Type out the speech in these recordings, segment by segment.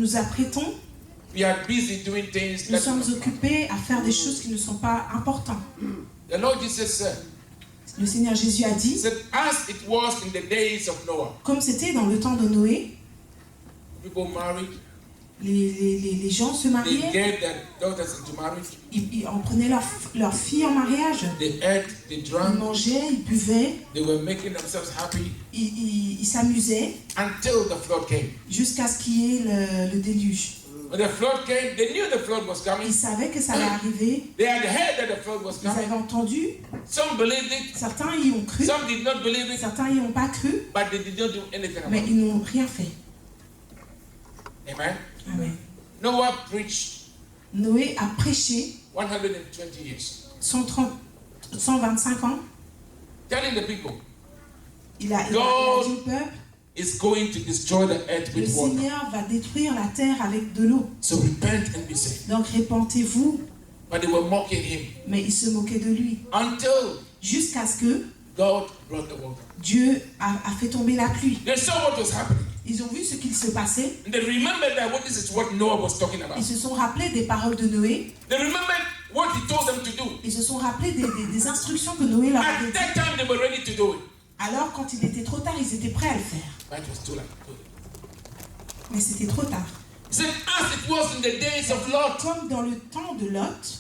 nous apprêtons, we are busy doing things nous that sommes occupés à faire des choses qui ne sont pas importantes. the Lord Jesus said, Le Seigneur Jésus a dit, as it was in the days of Noah, comme c'était dans le temps de Noé, people married, les gens se they mariaient, gave their daughters into marriage, ils en prenaient leur fille en mariage, they ate, they ils drank, mangeaient, ils buvaient, they were making themselves happy ils s'amusaient until the flood came. jusqu'à ce qu'il y ait le déluge. When the flood came, they knew the flood was coming. Ils savaient que ça allait arriver, They had heard that the flood was ils avaient coming. entendu, Some believed it, certains y ont cru, some did not believe it, certains y ont pas cru, but they did not do anything about mais it. ils n'ont rien fait. Amen. Amen. Noah preached Noé a prêché 120 years, 125 ans. telling the people, Il a dit God au peuple, is going to destroy the earth le with water. Seigneur va détruire la terre avec de l'eau. So repent and be saved. Donc répentez-vous. But they were mocking him Mais ils se moquaient de lui. until Jusqu'à ce que God brought the water. Dieu a fait tomber la pluie. They saw what was happening. Ils ont vu ce qu'il se passait. And they remembered that this is what Noah was talking about. Ils se sont rappelés des paroles de Noé. They remembered what he told them to do. Ils se sont rappelés des instructions que Noé leur avait At dit. that time, they were ready to do it. Alors quand il était trop tard, ils étaient prêts à le faire. But it was too late. Mais c'était trop tard. He said, as it was in the days of Lot, Comme dans le temps de Lot,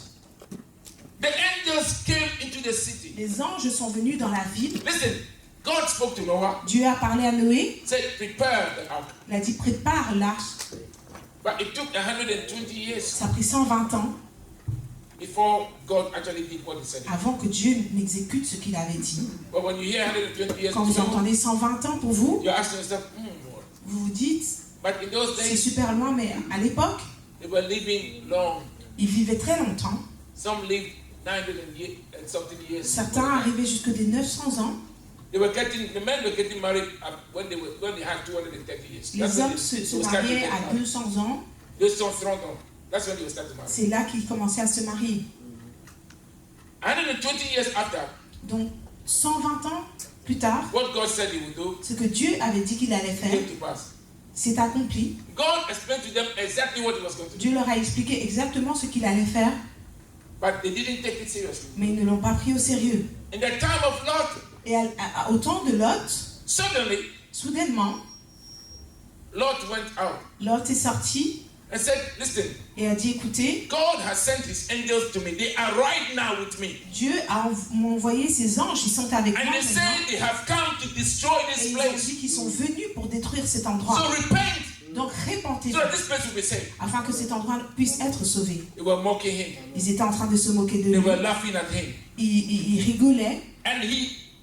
the angels came into the city. les anges sont venus dans la ville. Listen, God spoke to Noah, Dieu a parlé à Noé. said, prepare the ark. Il a dit prépare l'arche. But it took 120 years Ça a pris 120 ans before God actually did what he said. avant que Dieu n'exécute ce qu'il avait dit. But when you hear 120 years, Quand vous entendez 120 ans pour vous, you're asking yourself, Lord. vous vous dites But in those c'est days, super loin, mais à l'époque, they were living long. ils vivaient très longtemps. Some lived 900 and something years. Certains arrivaient jusque des 900 ans. The men were getting married when they had 230 years. Les hommes se mariaient à 200 ans. 230 ans. That's when they were starting to marry. C'est là qu'ils commençaient à se marier. 120 years after, Donc 120 ans plus tard, what God said he would do ce que Dieu avait dit qu'il allait faire came to pass. s'est accompli. God explained to them exactly what he was going to do. Dieu leur a expliqué exactement ce qu'il allait faire, But they didn't take it seriously. mais ils ne l'ont pas pris au sérieux. In the time of Lot, Et au temps de Lot, suddenly, soudainement, Lot went out Lot est sorti and said, listen, et a dit écoutez, God has sent his angels to me. They are right now with me. Dieu m'a envoyé ses anges, ils sont avec moi And they maintenant. say they have come to destroy Et this ils ont place. dit qu'ils sont venus pour détruire cet So endroit. repent Donc so répentez-vous that this place will be saved. afin que cet endroit puisse être sauvé. They were mocking him. Ils étaient en train de se moquer de They lui. were laughing at him. Ils rigolaient And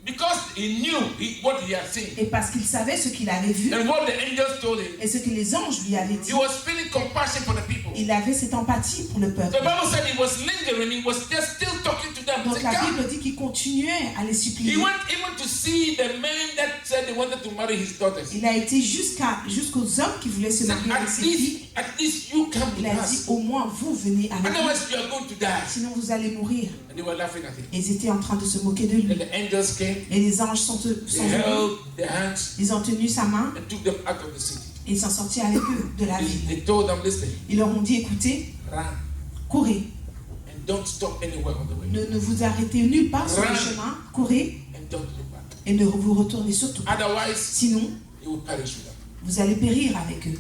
because he knew what he had seen et parce qu'il savait ce qu'il avait vu and what the angels told him, et ce que les anges lui avaient he dit, was feeling compassion for the people. il avait cette empathie pour le peuple. The Bible said he was lingering. He was just still talking to them. Donc Say, la "Come." Bible dit qu'il continuait à les He supplier. went even to see the men that said they wanted to marry his daughters. Il a été jusqu'aux hommes qui voulaient se He said, marier avec ses filles. at least you come Il with a dit us. au moins vous venez avec nous, Otherwise, you are going to die. sinon vous allez mourir. And they were laughing at him. Et ils étaient en train de se moquer de lui. And the angels came. Et les anges sont They venus, held their hands ils ont tenu sa main and took them out of the city. et ils sont sortis avec eux de la They, ville. they told them, listen, Ils leur ont dit écoutez, run courez, and don't stop anywhere on the way. ne vous arrêtez nulle part sur le chemin, courez And don't look back. et ne vous retournez surtout pas. Otherwise, Sinon, you will perish with them. vous allez périr avec eux.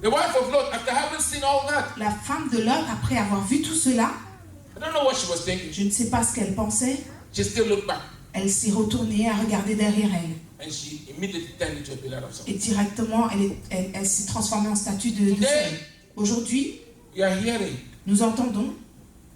The wife of Lot, after having seen all that, La femme de Lot, après avoir vu tout cela, I don't know what she was thinking. je ne sais pas ce qu'elle pensait, She still looked back. elle s'est retournée à regarder derrière elle. And she immediately turned into a pillar of salt. Et directement, elle s'est transformée en statue de sel. Aujourd'hui, You are hearing nous entendons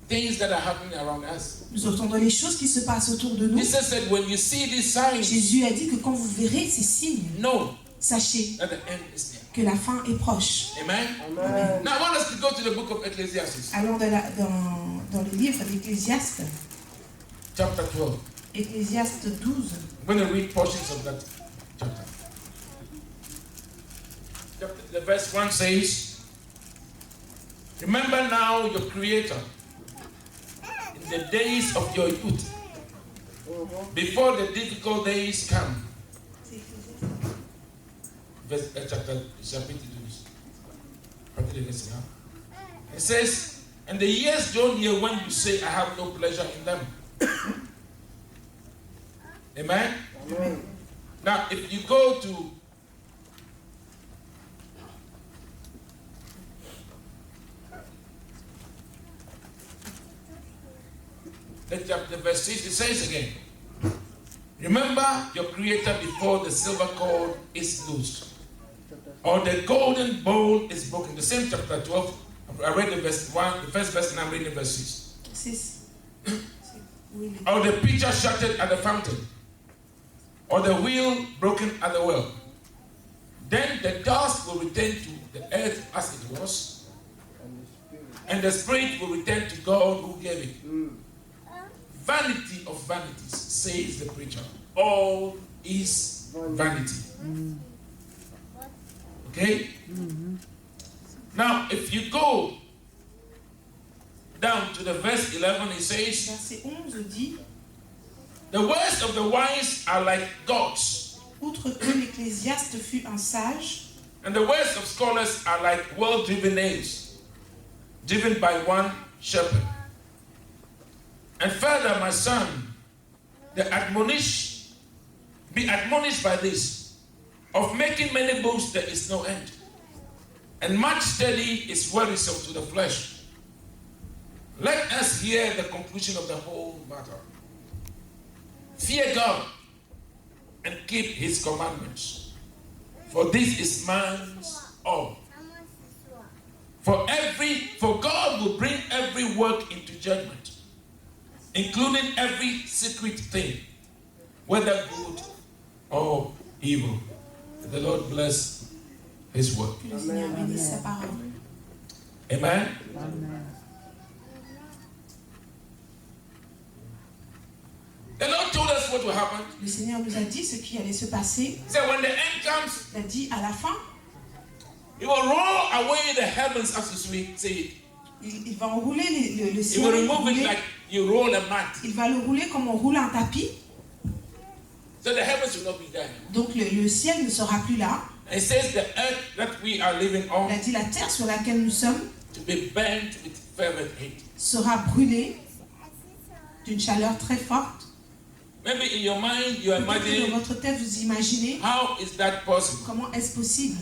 things that are happening around us. Nous entendons les choses qui se passent autour de nous. Jesus said, when you see these signs, Jésus a dit que quand vous verrez ces signes, know sachez that the end is near. que la fin est proche. Amen? Amen. Now I want us to go to the book of Ecclesiastes, Allons dans le livre d'Ecclésiaste, chapter 12. Ecclésiaste 12. I'm going to read portions of that chapter. The verse 1 says, remember now your Creator in the days of your youth, before the difficult days come. Verse, chapter 12. It says, and the years draw near when you say, I have no pleasure in them. Amen? Amen. Now, if you go to chapter verse 6, it says again, remember your Creator before the silver cord is loosed, or the golden bowl is broken. The same chapter 12, I read the verse 1, the first verse, and I'm reading verse 6. Or the pitcher shattered at the fountain, or the wheel broken at the well. Then the dust will return to the earth as it was, and the spirit will return to God who gave it. Vanity of vanities, says the preacher. All is vanity. Okay? Now, if you go down to the verse 11, it says, Verset 11 dit, the words of the wise are like gods, outre que l'ecclésiaste fut un sage, and the words of scholars are like well-driven nails, driven by one shepherd. And further, my son, be admonished by this, of making many boasts there is no end, and much study is wearisome to the flesh. Let us hear the conclusion of the whole matter. Fear God and keep his commandments, for this is man's all. For God will bring every work into judgment, including every secret thing, whether good or evil. May the Lord bless his word. que le Seigneur bénisse sa parole. Amen. The Lord told us what will happen. Le Seigneur nous a dit ce qui allait se passer. He said when the end comes, Il a dit à la fin, he will roll away the heavens, as we say it. il va enrouler le He ciel. will remove it like you roll a mat. Il va le rouler comme on roule un tapis. So the heavens will not be there. Donc le ciel ne sera plus là. And it says the earth that we are living on Il a dit la terre sur laquelle nous sommes to be burnt with fervent heat. sera brûlée d'une chaleur très forte. Maybe in your mind you are Peut-être que imagining dans votre tête vous imaginez how is that possible. comment est-ce possible.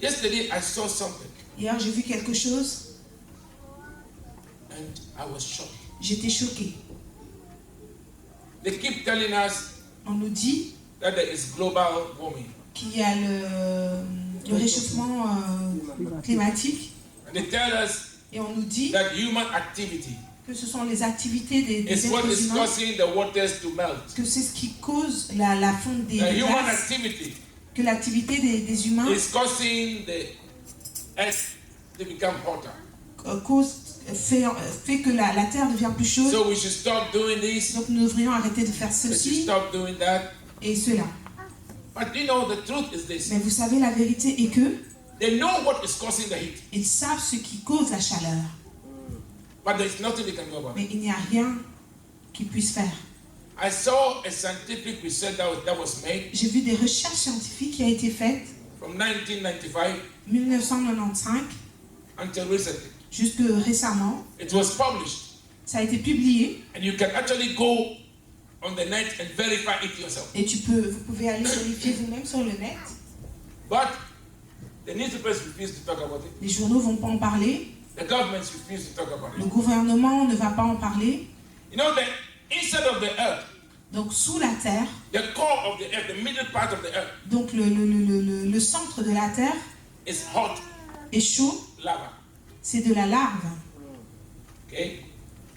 Yesterday I saw something Hier j'ai vu quelque chose, and I was shocked. j'étais choquée. They keep telling us On nous dit that there is global warming. qu'il y a le réchauffement climatique And they tell us et on nous dit that human activity que ce sont les activités des is what êtres is humains, causing the waters to melt. que c'est ce qui cause la fonte des The human glaces, activity que l'activité des humains is causing the earth to become hotter. fait que la terre devient plus chaude. So we should stop doing this, Donc nous devrions arrêter de faire we should ceci stop doing that. et cela. But you know, the truth is this. Mais vous savez, la vérité est que They know what is causing the heat, ils savent ce qui cause la chaleur, but there is nothing they can do about it. mais il n'y a rien qu'ils puissent faire. I saw a scientific research that was made J'ai vu des recherches scientifiques qui ont été faites from 1995 1995 until recently. jusque récemment. It was published, Ça a été publié and you can actually go on the net and verify it yourself. et vous pouvez aller vérifier vous-même sur le net. But the newspapers refuse to talk about it. Les journaux ne vont pas en parler, The governments refuse to talk about le it. gouvernement ne va pas en parler. You know that inside of the earth, Donc sous la terre, the core of the earth, the middle part of the earth, donc le centre de la terre is hot est chaud, lava. c'est de la lave. Okay?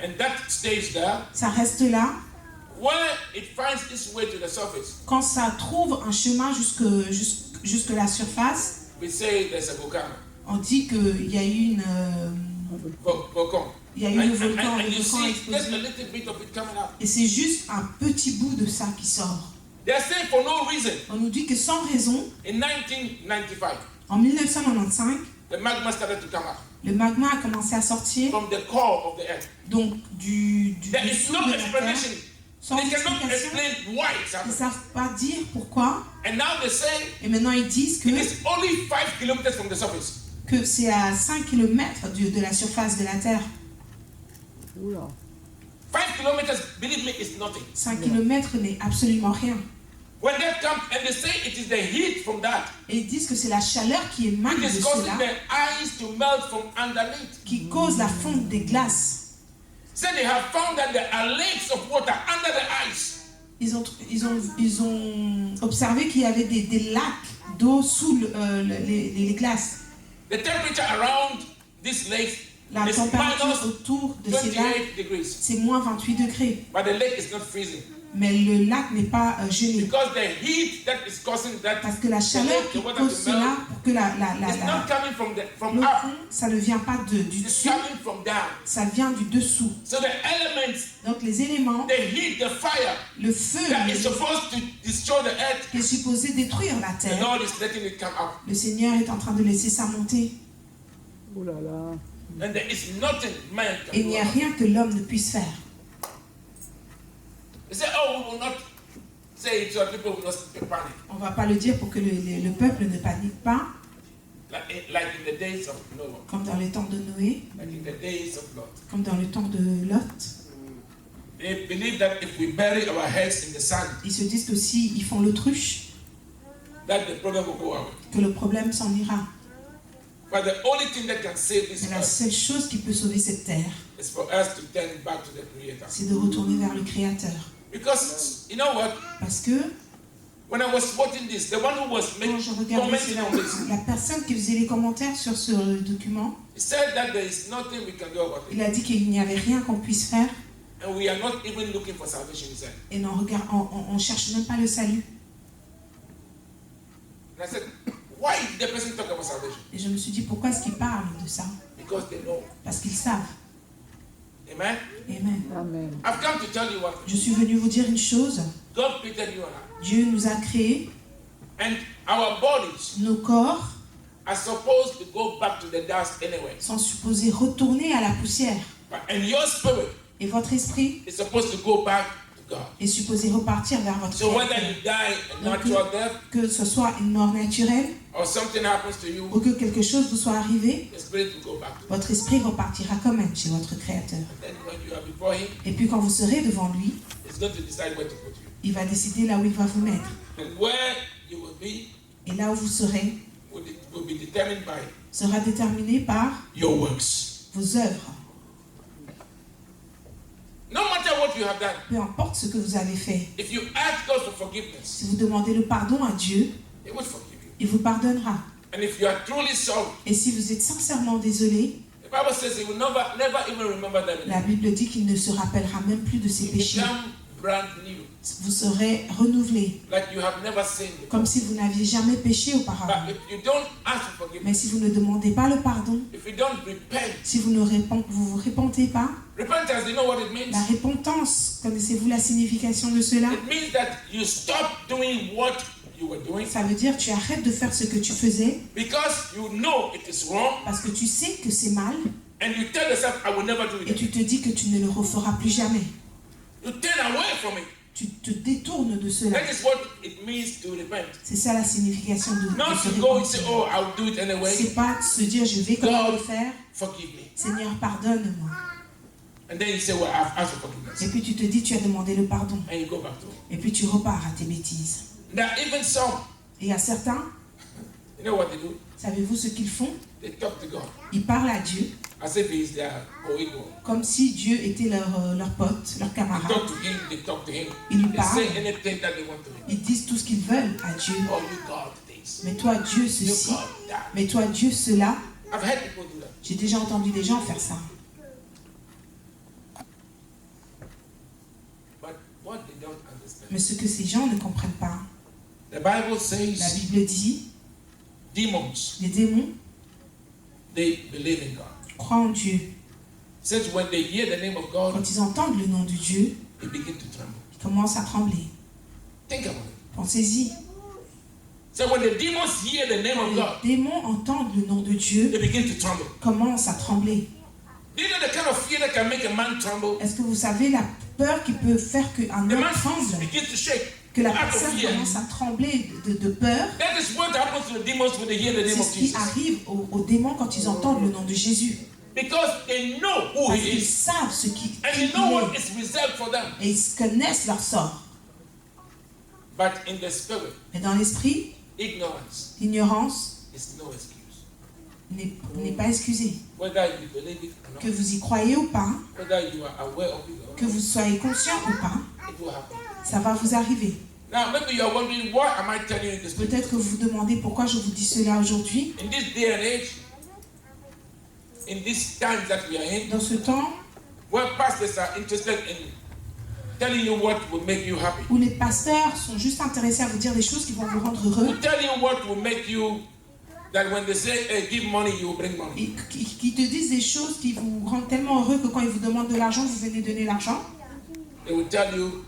And that stays there. Ça reste là. When it finds its way to the surface, Quand ça trouve un chemin jusque la surface, we say there's a volcano. on dit qu'il y a eu Volcano. il y a eu le volcan, And le you volcan a see just a explosé. little bit of it coming out. Et c'est juste un petit bout de ça qui sort. They're saying for no reason. On nous dit que sans raison, In 1995, en 1995, the magma started to come out le magma a commencé à sortir from the core of the earth. donc du There is dessous no de la terre, explanation. sans They cannot explication. explain why it's Ils ne happening. savent pas dire pourquoi. And now they say Et maintenant ils disent que it is only 5 kilometers from the surface. que c'est à 5 km de la surface de la Terre. 5 kilometers, believe me, is nothing. 5 km n'est absolument rien. When they come and they say it is the heat from that, Et ils disent que c'est la chaleur qui émane it de is causing cela the ice to melt from underneath. qui cause la fonte des glaces. So they have found that there are lakes of water under the ice. Ils ont observé qu'il y avait des lacs d'eau sous les glaces. The temperature around these lakes La is température minus autour de ces lacs, 28 degrees. c'est moins 28 degrés. But the lake is not freezing. Mais le lac n'est pas gelé. Because the heat that is causing that, Parce que la the chaleur lake, qui the water cause to cela, melt, pour que is not coming from l'eau up. fond, ça ne vient pas du It's dessus, coming from down. ça vient du dessous. So the elements, Donc les éléments, the heat, the fire le feu that is supposed to destroy the earth, qui est supposé détruire la the terre, Lord is letting it come up. le Seigneur est en train de laisser ça monter. Ouh là là. And there is nothing man Et can il do. n'y a rien que l'homme ne puisse faire. They say, oh, we will not say it so people will not panic. On ne va pas le dire pour que le peuple ne panique pas, Like in the days of Noah, comme dans le temps de Noé, like in the days of Lot. comme dans le temps de Lot. They believe that if we bury our heads in the sand, Ils se disent que s'ils font l'autruche, that the problem will go away. que le problème s'en ira. But the only thing that can save this Mais la earth seule chose qui peut sauver cette terre, is for us to turn back to the Creator. c'est de retourner vers le Créateur. Because, you know what? Parce que When I was watching this, the one who was quand je regardais commenting on this, la personne qui faisait les commentaires sur ce document, he said that there is nothing we can do about il it. a dit qu'il n'y avait rien qu'on puisse faire And we are not even looking for salvation, he said. et on ne cherche même pas le salut. And I said, why did the person talk about salvation? Et je me suis dit, pourquoi est-ce qu'ils parlent de ça? Because they know. Parce qu'ils savent. Amen? Amen. Amen. I've come to tell you what. Je suis venu vous dire une chose. God created you and I. Dieu nous a créés, And our bodies nos corps are supposed to go back to the dust anyway. sont supposés retourner à la poussière. And your spirit Et votre esprit is supposed to go back to God. est supposé repartir vers votre So whether Créateur. you die a Donc, natural death que ce soit une mort naturelle or something happens to you, ou que quelque chose vous soit arrivé, the spirit will go back to God. votre esprit repartira quand même chez votre Créateur. And then when you are before Him, Et puis quand vous serez devant lui, He's going to decide where to put you. il va décider là où il va vous mettre. And where you will be Et là où vous serez will be determined by sera déterminé par your works. vos œuvres. No matter what you have done, Peu importe ce que vous avez fait. if you ask God for forgiveness, Si vous demandez le pardon à Dieu, He will forgive you. il vous pardonnera. And if you are truly sorry, Et si vous êtes sincèrement désolé, the Bible says He will never even remember them. la Bible dit qu'il ne se rappellera même plus de ses You péchés. become brand new, Vous serez renouvelé, like you have never sinned before. comme si vous n'aviez jamais péché auparavant. But if you don't ask for Mais forgiveness, si vous ne demandez pas le pardon, if you don't repent, si vous ne vous répentez pas, repentance, you know what it means? la repentance, connaissez-vous la signification de cela? It means that you stop doing what you were doing Ça veut dire tu arrêtes de faire ce que tu faisais because you know it is wrong, parce que tu sais que c'est mal and you tell yourself, I will never do it et tu again. te dis que tu ne le referas plus jamais. You turn away from it. Tu te détournes de cela. That is what it means to repent. C'est ça la signification de Not se to go and say, repentir. oh, I'll do it anyway. C'est pas de se dire je vais quand même le faire. Forgive me. Seigneur, pardonne-moi. And then you say, well, I've asked for forgiveness. Et puis tu te dis tu as demandé le pardon. And you go back to it. Et puis tu repars à tes bêtises. There are even some, Et à certains, you know what they do? savez-vous ce qu'ils font? They talk to God Ils parlent à Dieu as if He is their co-equal. comme si Dieu était leur pote, leur They camarade. talk to Him, they talk to Him. Ils lui They say parlent, anything that they want to Him. ils disent tout ce qu'ils veulent à Dieu. Oh, you God this. Mais toi Dieu You ceci, God that. mais toi Dieu cela. I've heard people do that. J'ai déjà entendu des gens faire ça. But what they don't understand. Mais ce que ces gens ne comprennent pas, The Bible la says Bible dit, demons, les démons they believe in God. croient en Dieu. Says when they hear the name of God, Quand ils entendent le nom de Dieu, they begin to tremble. ils commencent à trembler. Think about it. Pensez-y. So when the demons hear the name Quand of les God, démons entendent le nom de Dieu, they begin to tremble. commencent à trembler. Do you know the kind of fear that can make a man tremble? Est-ce que vous savez la peur qui peut faire qu'un The homme man tremble? begins to shake. que la Out of personne fear. commence à trembler de peur. That is what happens to the demons when they hear the name C'est of ce qui Jesus. arrive aux démons quand ils entendent le nom de Jésus. Because they know who Parce he qu'ils is. savent ce qui And qui they know il what est. is reserved for them. Et ils connaissent leur sort. But in the spirit, Mais dans l'esprit, ignorance l'ignorance is no excuse. n'est pas excusée. Whether you believe it or Que not, vous y croyez ou pas, whether you are aware of it or que vous soyez conscient ou pas, not, it will happen. ça va vous arriver. Now, maybe you are wondering, why am I telling you this? Peut-être que vous vous demandez pourquoi je vous dis cela aujourd'hui. In this day and age, in these times that we are in, Dans ce temps where pastors are interested in telling you what will make you happy, où les pasteurs sont juste intéressés à vous dire des choses qui vont vous rendre heureux, to tell you what will make you, that when they say, hey, give money, you will bring money. et qui te disent des choses qui vous rendent tellement heureux que quand ils vous demandent de l'argent, vous venez donner l'argent. They will tell you,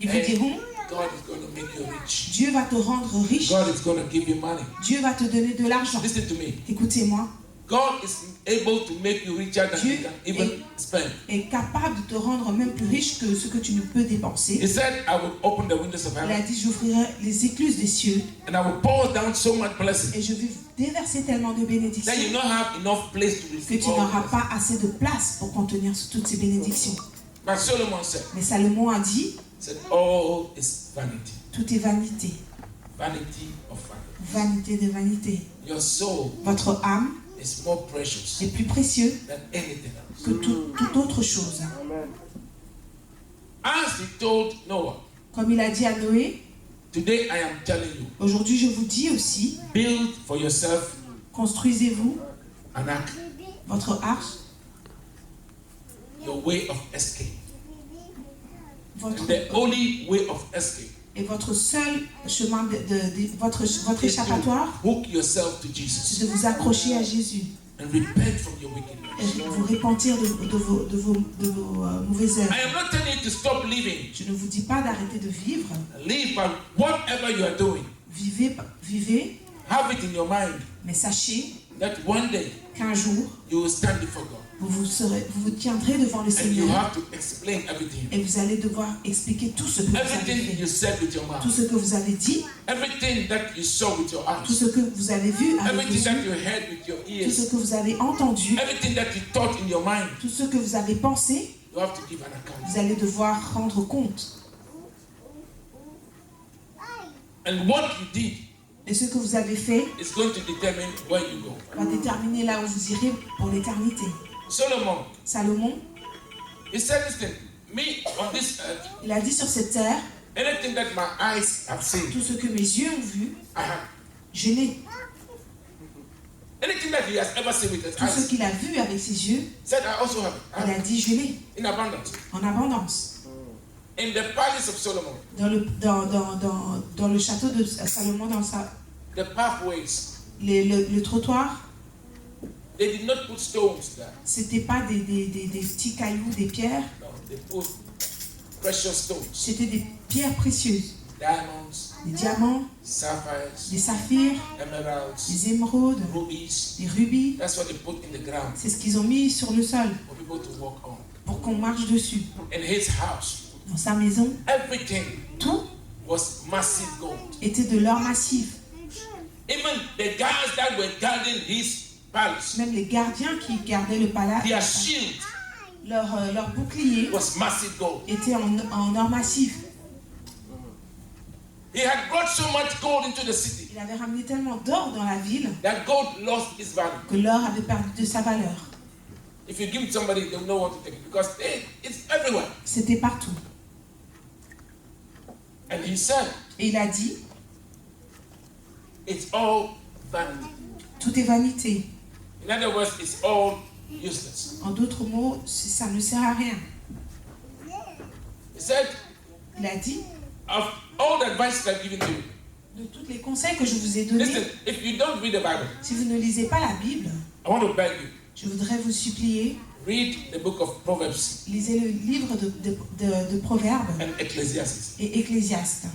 Ils vous hey, diront, God is going to make you rich. Dieu va te rendre riche, God is going to give you money. Dieu va te donner de l'argent. Listen to me. Écoutez-moi, God is able to make you richer than Dieu you can even spend. est capable de te rendre même plus riche que ce que tu ne peux dépenser. He said, I will open the windows of Il a heaven dit, j'ouvrirai les écluses des cieux and I will pour down so much blessing et je vais déverser tellement de that you bénédictions not have enough place to que receive tu all n'auras this. pas assez de place pour contenir toutes ces bénédictions. But Solomon said, Mais Salomon a dit, all is vanity. tout est vanité, Vanity of vanity. vanité de vanité. Your soul Votre âme is more precious est plus précieuse than anything else. que toute autre chose. As he told Noah, Comme il a dit à Noé, today I am telling you, aujourd'hui je vous dis aussi, build for yourself construisez-vous an ark, votre arche, your way of escape. votre, And the only way of escape et votre seul chemin votre is échappatoire, to hook yourself to c'est Jesus de vous accrocher à Jésus and repent from your wicked ways. et vous repentir de vos mauvaises œuvres. I am not telling you to stop living. Je ne vous dis pas d'arrêter de vivre. Live by whatever you are doing. Vivez, Have it in your mind mais sachez that one day qu'un jour, you will stand before God vous vous tiendrez devant le and you Seigneur have to explain everything. et vous allez devoir expliquer tout ce que vous avez Everything fait, you said with your tout mouth. ce que vous avez dit, Everything that you saw with your tout eyes. ce que vous avez vu avec vos Everything that yeux, you heard with your tout ce ears. que vous avez entendu, Everything that you thought in your mind. tout ce que vous avez pensé, You have to give an account. vous allez devoir rendre compte. And what you did Et ce que vous avez fait is going to determine where you go. va déterminer là où vous irez pour l'éternité. Solomon, Salomon, he said, listen, me on this earth, il a dit sur cette terre, anything that my eyes have seen, tout ce que mes yeux ont vu, I have. je l'ai. Anything that he has ever seen with his Tout ce eyes, qu'il a vu avec ses yeux, said, I also have it. I il have a dit, je l'ai, it in abundance. en abondance. In the palace of Solomon, Dans le château de Salomon, the pathways, le trottoir, they did not put stones there. c'était pas des petits cailloux, des pierres, No, they put precious stones, c'était des pierres précieuses, diamonds, des diamants, sapphires, des saphirs, emeralds, des émeraudes, rubies. des rubis. That's what they put in the ground C'est ce qu'ils ont mis sur le sol for people to walk on. pour qu'on marche dessus. In his house, Dans sa maison, everything tout was massive gold. était de l'or massif. Even the guys that were guarding his palace, Même les gardiens qui gardaient le palais, their shield leur bouclier was massive gold. était en or massif. He had brought so much gold into the city Il avait ramené tellement d'or dans la ville that gold lost its value. que l'or avait perdu de sa valeur. If you give it to somebody, they will not want to take it because it's everywhere. C'était partout. And he said, Et il a dit, it's all vanity. tout est vanité. In other words, it's all useless. En d'autres mots, ça ne sert à rien. He said, Il a dit, of all the advice I've given to you, de tous les conseils que je vous ai donnés, listen, if you don't read the Bible, si vous ne lisez pas la Bible, I want to beg you, je voudrais vous supplier, read the book of Proverbs lisez le livre de Proverbes and Ecclesiastes. et Ecclésiaste.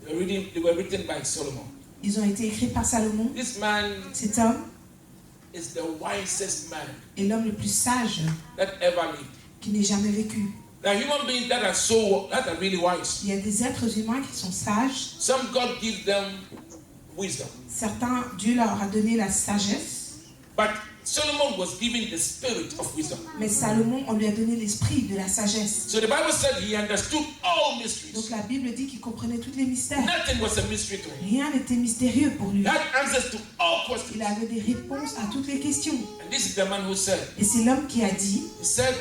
They were written by Solomon. Ils ont été écrits par Salomon. This man Cet homme is the wisest man est l'homme le plus sage that ever lived. qui n'ait jamais vécu. There are human beings that are really wise. Il y a des êtres humains qui sont sages. Some God gives them wisdom. Certains, Dieu leur a donné la sagesse. But Solomon was given the spirit of wisdom. Mais Salomon, on lui a donné l'esprit de la sagesse. So the Bible said he understood all Donc mysteries. la Bible dit qu'il comprenait tous les mystères. Nothing was a mystery to him. Rien n'était mystérieux pour lui. He had answers to all Il questions. avait des réponses à toutes les questions. And this is the man who said, Et c'est l'homme qui a dit, he said,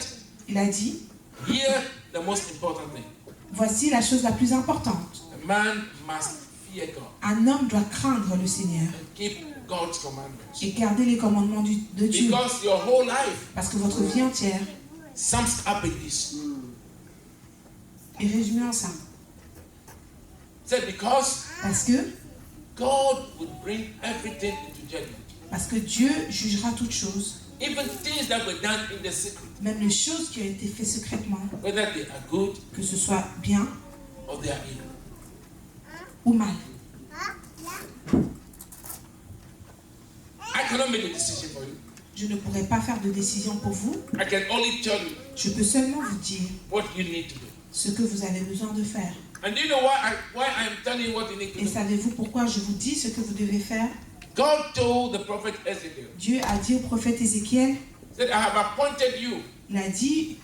dit, here the most important thing. voici la chose la plus importante. A man must fear God Un homme doit craindre le Seigneur and keep God's commandments. et garder les commandements de Dieu. Because your whole life Parce que votre vie entière sums up in this. est résumée en ça. Said because Parce que would bring everything into judgment. Parce que Dieu jugera toutes choses, Even things that were done in the secret, même les choses qui ont été faites secrètement, whether they are good que ce soit bien or they are evil. ou mal. I cannot make a decision for you. Je ne pourrai pas faire de décision pour vous. I can only tell you Je peux seulement vous dire what you need to do. ce que vous avez besoin de faire. And do you know why I'm telling you what you need to Et do? savez-vous pourquoi je vous dis ce que vous devez faire? God told the prophet Ezekiel, Dieu a dit au prophète Ézéchiel, said, I have appointed you il a dit,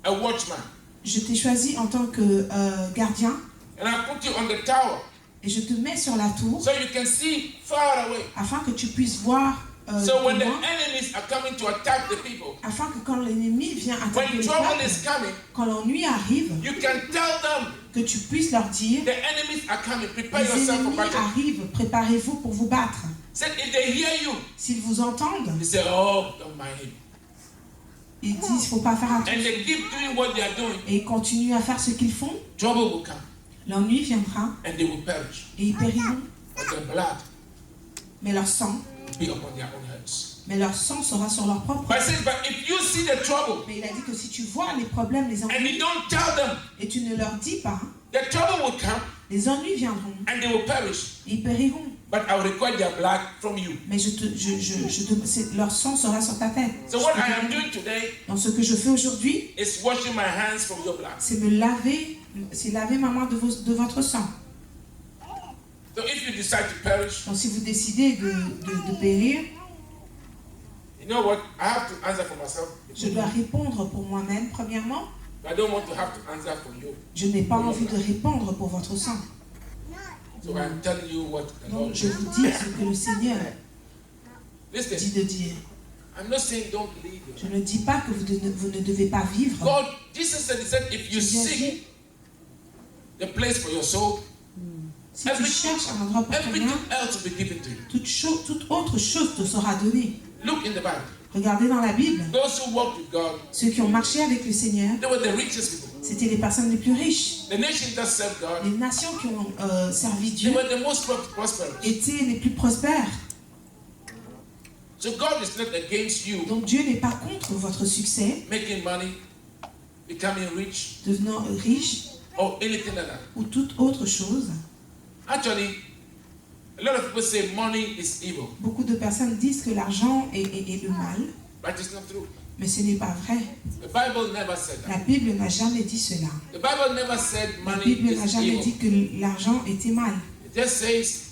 a watchman, je t'ai choisi en tant que gardien and I put you on the tower, et je te mets sur la tour so you can see far away. afin que tu puisses voir So when the loin, enemies are coming to attack the people, afin que quand l'ennemi vient attaquer when les trouble peuples, is coming, quand l'ennui arrive, you can tell them que tu puisses leur dire, the enemies are coming. Prepare les yourself for ennemis battle. arrivent, préparez-vous pour vous battre. Said if they hear you, S'ils vous entendent, they say, oh, don't mind him. ils disent, il ne faut pas faire And attention. they keep doing what they are doing. Et ils continuent à faire ce qu'ils font, Trouble will come, l'ennui viendra and they will perish. et ils périront. But their blood Mais leur sang, will be upon their own heads. sera sur leur propre. But it says, but if you see the trouble Mais il a dit que si tu vois les problèmes, les and ennuis, you don't tell them, et tu ne leur dis pas, the trouble will come les ennuis viendront, and they will perish. ils périront. But I will require their blood from you. Mais leur sang sera sur ta tête. So what I am doing today Donc ce que je fais aujourd'hui, is washing my hands from your blood. c'est laver ma main de votre sang. So if you decide to perish, Donc si vous décidez de périr, you know what? I have to answer for myself. je dois répondre pour moi-même, premièrement. I don't want to have to answer for you. Je n'ai pas envie de répondre pour votre sang. So I'm telling you what the Donc Lord je vous dis ce que le Seigneur dit Listen, de dire. I'm not saying don't leave it. Je ne dis pas que vous ne devez pas vivre. God, Jesus said, he said, if you Jésus a dit, seek the place for your soul, si tu cherches un endroit pour ton everything âme, else will be given to you. toute autre chose te sera donnée. Look in the Bible. Regardez dans la Bible, Those who walked with God, ceux qui ont marché avec le Seigneur, they were the richest people. c'était les personnes les plus riches. The nations that served God, Les nations qui ont servi they Dieu were the most prosperous. étaient les plus prospères. So God is not against you Donc Dieu n'est pas contre votre succès, making money, becoming rich, devenant riche or anything like that. ou toute autre chose. Actually, a lot of people say money is evil, Beaucoup de personnes disent que l'argent est le mal, but it's not true. mais ce n'est pas vrai. The Bible never said La that. Bible n'a jamais dit cela. The Bible never said La money Bible n'a is jamais evil. dit que l'argent était mal. It just says,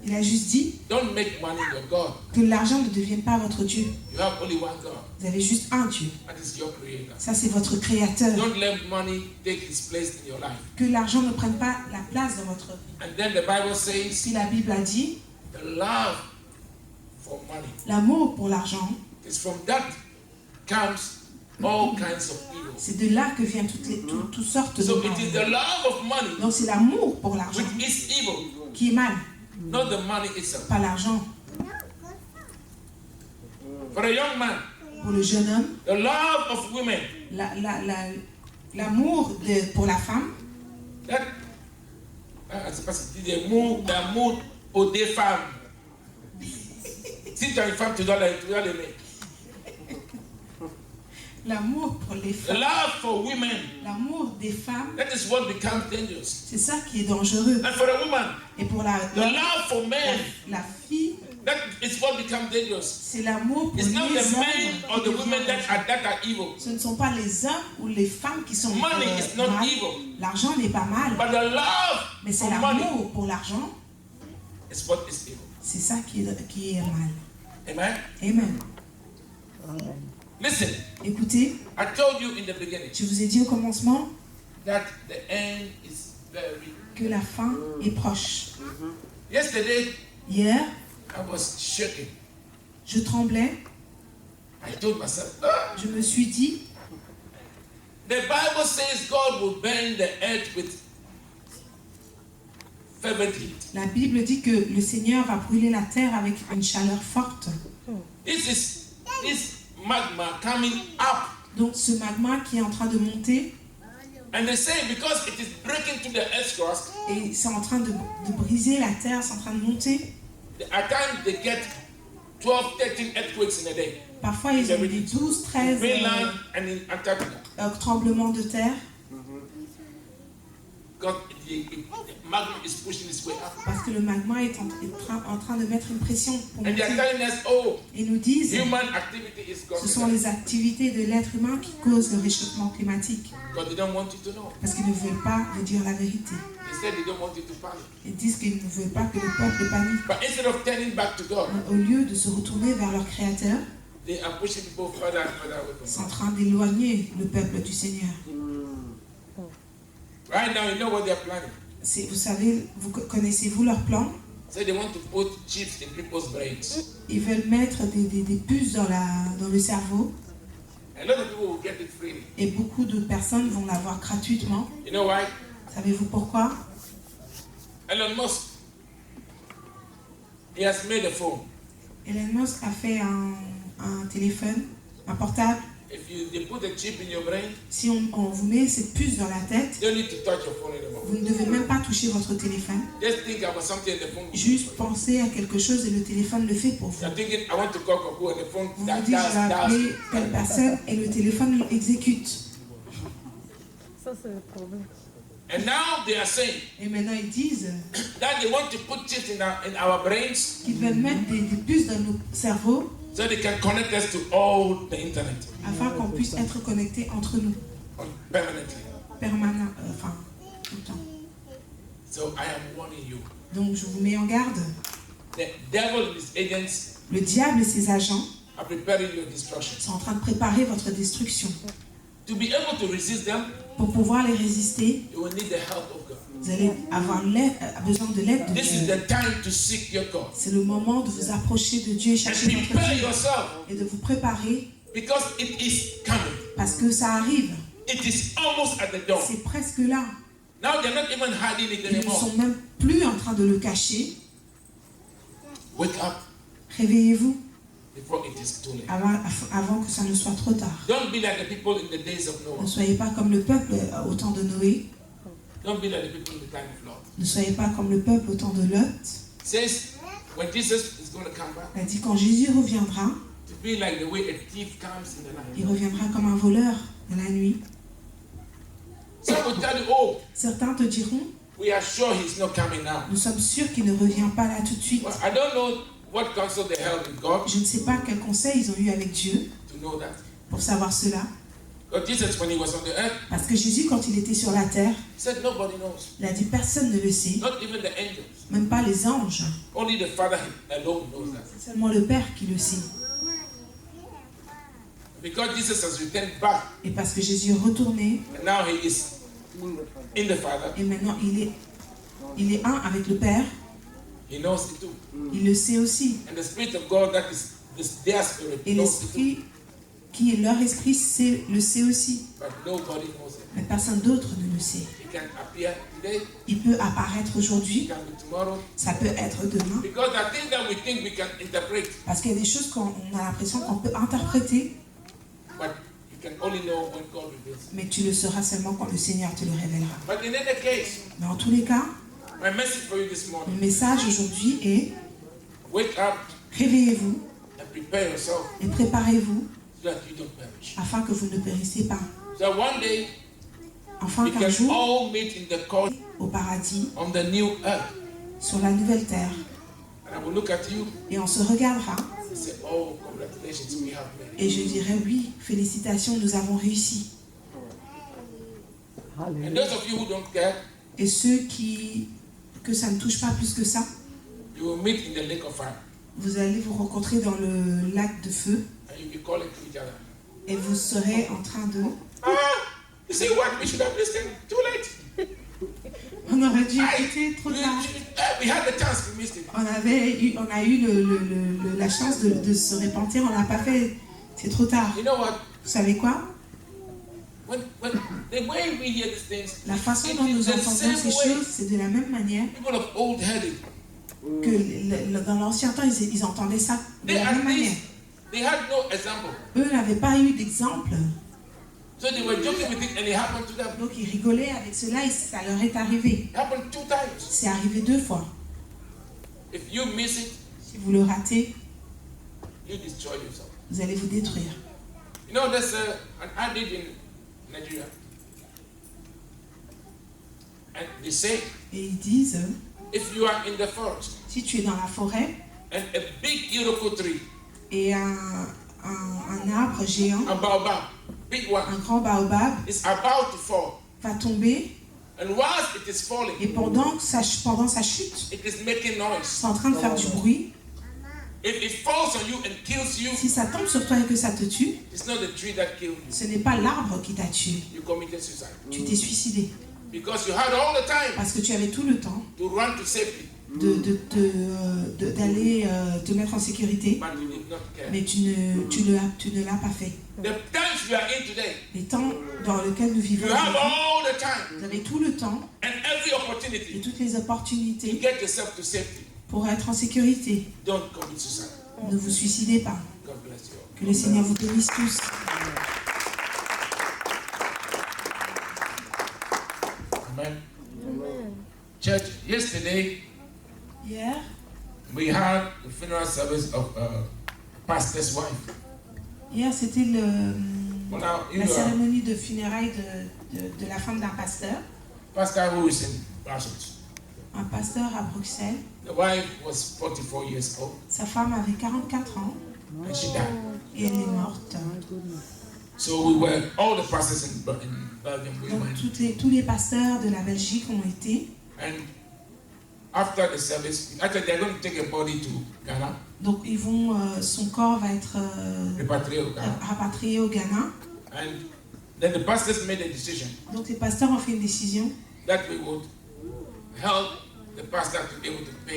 Il a juste dit don't make money your God. que l'argent ne devienne pas votre Dieu. You have only one God. Vous avez juste un Dieu. That is your creator. Ça, c'est votre créateur. Don't let money take its place in your life. Que l'argent ne prenne pas la place dans votre vie. And then the Bible says, Puis la Bible a dit, the love for money l'amour pour l'argent, is from that comes all kinds of evil. c'est de là que viennent toutes sortes de So it mal. is the love of money Donc c'est l'amour pour l'argent which is evil, qui est mal, not the money itself. pas l'argent. For a young man, Pour le jeune homme, the love of women, l'amour pour la femme, that c'est pas si l'amour pour des femmes. Si tu as une femme, tu dois l'aimer. l'amour pour les The femmes, love for women, l'amour des femmes, that is what becomes dangerous. c'est ça qui est dangereux. And for a woman, Et pour the love for men, la fille, that is what becomes dangerous. C'est l'amour pour It's les not the men or the hommes. women that are evil. Ce ne sont pas les hommes ou les femmes qui sont Money is not mal. evil. L'argent n'est pas mal, But the love mais c'est for money l'amour pour l'argent, is what is evil. c'est ça qui est mal. Amen. Amen. Listen, Écoutez, I told you in the beginning je vous ai dit au commencement that the end is very. que la fin est proche. Yesterday, Hier, I was shaking. je tremblais, I told myself, "Ah." je me suis dit, The Bible says God will burn the earth with fervent heat. la Bible dit que le Seigneur va brûler la terre avec une chaleur forte. This magma coming up. Donc ce magma qui est en train de monter, And they say because it is breaking through the earth's crust, et c'est en train de briser la terre, c'est en train de monter. at times they get 12, 13 earthquakes in a day. Parfois ils ont des 12, 13 Greenland and in Antarctica. tremblements de terre, Because the magma is pushing its way up. parce que le magma est en train de mettre une pression pour And they are monter. telling us, oh, Et nous disent, human activity is ce causing sont that. les activités de l'être humain qui causent le réchauffement climatique. Because they don't want you to know. Parce qu'ils ne veulent pas vous dire la vérité. They said they don't want you to panic. Ils disent qu'ils ne veulent pas que le peuple panique. But instead of turning back to God, Au lieu de se retourner vers leur Créateur, they are pushing people further and further away ils from sont en God. train d'éloigner le peuple du Seigneur. Right now, you know what they are planning. Vous savez, connaissez-vous leur plan? So they want to put chips in people's brains. Ils veulent mettre des puces dans le cerveau, A lot of people will get it freely. et beaucoup de personnes vont l'avoir gratuitement. You know why? Savez-vous pourquoi? Elon Musk, he has made a phone. Elon Musk a fait un téléphone, un portable. If they put a chip in your brain, Si on vous met cette puce dans la tête, you don't need to touch your phone anymore. vous ne devez même pas toucher votre téléphone. Just think about something and the phone will do Juste it for you. pensez à quelque chose et le téléphone le fait pour vous. You're thinking, I want to call Coco and the phone Vous vous dites, je vais appeler telle personne et le téléphone exécute. Ça, c'est le problème. And now they are saying Et maintenant, ils disent that they want to put chips in our brains qu'ils veulent mettre des puces dans nos cerveaux so they can connect us to all the internet afin qu'on puisse être connectés entre nous, permanently. permanent, tout le temps. So I am warning you. Donc, je vous mets en garde. The devil and his agents Le diable et ses agents are preparing your destruction. sont en train de préparer votre destruction. To be able to resist them, Pour pouvoir les résister, you will need the help of God. vous allez avoir besoin de l'aide de This is Dieu. the time to seek your God C'est le moment de vous approcher de Dieu et and chercher votre prepare Dieu yourself et de vous préparer because it is coming. parce que ça arrive. It is almost at the door. C'est presque là. Now they're not even hiding it Ils ne anymore. sont même plus en train de le cacher. Wake up Réveillez-vous before it is too late. avant que ça ne soit trop tard. Don't be like the people in the days of Ne Noah. soyez pas comme le peuple au temps de Noé. Don't be like the people in the time of Lot. Ne soyez pas comme le peuple au temps de Lot. It says when Jesus is going to come back, Il a dit quand Jésus reviendra, to be like the way a thief comes in the il night. reviendra comme un voleur dans la nuit. Some will tell you, oh, Certains te diront, we are sure he's not coming now. nous sommes sûrs qu'il ne revient pas là tout de suite. Well, I don't know what counsel they held with God Je ne sais pas quel conseil ils ont eu avec Dieu to know that. pour savoir cela. But Jesus, when he was on the earth, Parce que Jésus, quand il était sur la terre, he said nobody knows. il a dit personne ne le sait, Not even the angels. même pas les anges. Only the Father alone knows that. C'est seulement le Père qui le sait. Because Jesus has returned back, Et parce que Jésus est retourné, and now he is in the Father, et maintenant il est un avec le Père, he knows it too. il le sait aussi. And the Spirit of God, that is their spirit, Et knows it too. l'Esprit, qui est leur esprit, le sait aussi. But nobody knows it. Mais personne d'autre ne le sait. He can appear today, Il peut apparaître it aujourd'hui, can be tomorrow. ça peut être demain. Because the things that we think we can interpret, Parce qu'il y a des choses qu'on a l'impression qu'on peut interpréter, but you can only know when God reveals it. mais tu le sauras seulement quand le Seigneur te le révélera. But in any case, Mais en tous les cas, my message for you this morning, le message aujourd'hui est wake up réveillez-vous and prepare yourself et préparez-vous so that you don't perish. afin que vous ne périssiez pas. So one day, Afin we qu'un can jour, all meet in the court au paradis, on the new earth. sur la nouvelle terre, And I will look at you Et on se regardera. and say, oh, congratulations, we have made it. Et je dirai oui, félicitations, nous avons réussi. And those of you who don't care, Et ceux que ça ne touche pas plus que ça, you will meet in the lake of fire. vous allez vous rencontrer dans le lac de feu And you'll be calling to each other. et vous serez en train de... Ah, you see what? We should have listened. Too late. On aurait dû écouter trop tard. We had the chance, we missed it. On a eu la chance de se repentir, on l'a pas fait. C'est trop tard. You know what? Vous savez quoi? When the way we hear these things, La façon it dont is nous the entendons same ces way choses, c'est de la même manière people of old had it. que dans l'ancien temps, ils entendaient ça de They la même at manière. least they had no example, Eux n'avaient pas eu d'exemple, so they were joking with it, and it happened to them. donc ils rigolaient avec cela et ça leur est arrivé. It happened 2 times. C'est arrivé 2 fois. If you miss it, Si vous le ratez, you destroy yourself. vous allez vous détruire. You know, there's an adage in Nigeria, and they say, Et ils disent, if you are in the forest si tu es dans la forêt and a big iroko tree, et un arbre géant, a baobab, big one, un grand baobab, is about to fall, va tomber and whilst it is falling, et pendant sa chute, it is making noise. c'est en train de faire du bruit. If it falls on you and kills you, Si ça tombe sur toi et que ça te tue, it's not the tree that killed you. ce n'est pas l'arbre qui t'a tué. You committed suicide. Tu t'es suicidé Because you had all the time parce que tu avais tout le temps to run to safety, d'aller te mettre en sécurité, but you did not care. mais tu ne l'as pas fait. The times we are in today, Les temps dans lesquels nous vivons you have aujourd'hui, all the time vous avez tout le temps and every et opportunity toutes les to opportunités get yourself to safety. pour être en sécurité. Don't commit suicide. Ne vous suicidez pas. God bless you all. Que le Seigneur vous bénisse tous. Amen. Church, yesterday Hier, we had the funeral service of pastor's wife. hier c'était Well, now, you la are cérémonie de funérailles de la femme d'un pasteur. pastor who is in Brussels. Un pasteur à Bruxelles. The wife was 44 years old Sa femme avait 44 ans and she died. et elle est morte. So we were, all the pastors in Belgium, we Donc went. tous les pasteurs de la Belgique ont été. And after the service, actually they're going to take a body to Ghana, Donc ils vont, son corps va être repatriate to Ghana. rapatrié au Ghana. And then the pastors made a decision Donc les pasteurs ont fait une décision that we would help the pastor to be able to pay